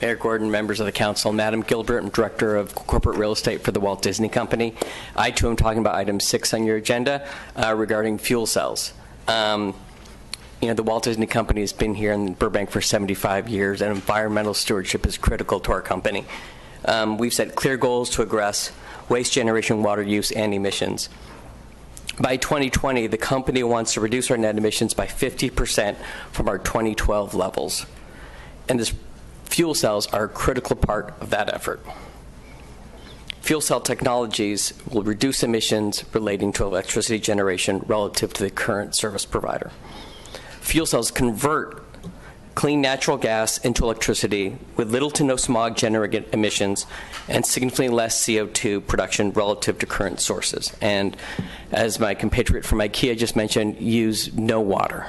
Mayor Gordon, members of the council, Madam Gilbert, I'm Director of Corporate Real Estate for the Walt Disney Company. I, too, am talking about item 6 on your agenda regarding fuel cells. The Walt Disney Company has been here in Burbank for 75 years, and environmental stewardship is critical to our company. We've set clear goals to address waste generation, water use, and emissions. By 2020, the company wants to reduce our net emissions by 50% from our 2012 levels. And this fuel cells are a critical part of that effort. Fuel cell technologies will reduce emissions relating to electricity generation relative to the current service provider. Fuel cells convert clean natural gas into electricity with little to no smog generated emissions and significantly less CO2 production relative to current sources. And as my compatriot from IKEA just mentioned, use no water.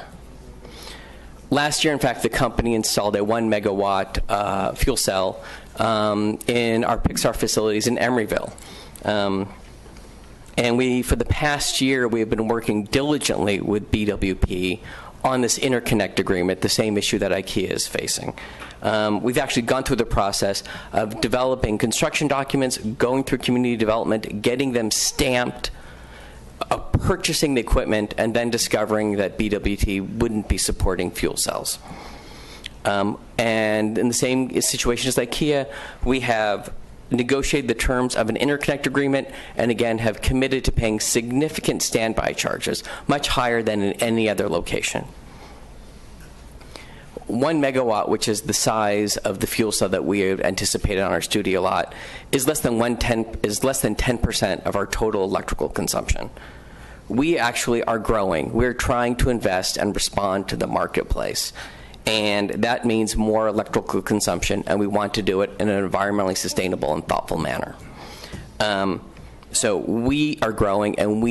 Last year, in fact, the company installed a 1 megawatt fuel cell in our Pixar facilities in Emeryville. And for the past year, we have been working diligently with BWP on this interconnect agreement, the same issue that IKEA is facing. We've actually gone through the process of developing construction documents, going through community development, getting them stamped, purchasing the equipment, and then discovering that BWT wouldn't be supporting fuel cells. And in the same situation as IKEA, we have negotiated the terms of an interconnect agreement and again have committed to paying significant standby charges, much higher than in any other location. 1 megawatt, which is the size of the fuel cell that we have anticipated on our studio lot, is less than 10% of our total electrical consumption. We actually are growing. We're trying to invest and respond to the marketplace. And that means more electrical consumption, and we want to do it in an environmentally sustainable and thoughtful manner. So we are growing, and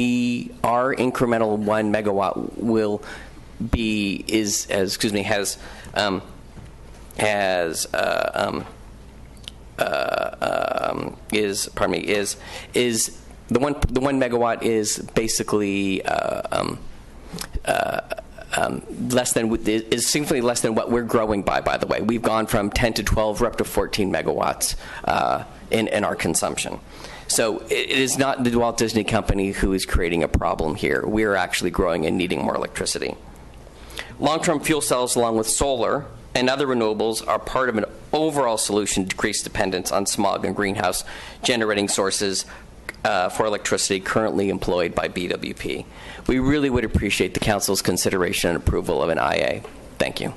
our incremental 1 megawatt will be is the 1 megawatt is basically significantly less than what we're growing by the way. We've gone from 10 to 12, we're up to 14 megawatts in our consumption. So it is not the Walt Disney Company who is creating a problem here. We are actually growing and needing more electricity. Long-term fuel cells, along with solar and other renewables, are part of an overall solution to decrease dependence on smog and greenhouse generating sources for electricity currently employed by BWP. We really would appreciate the Council's consideration and approval of an IA. Thank you.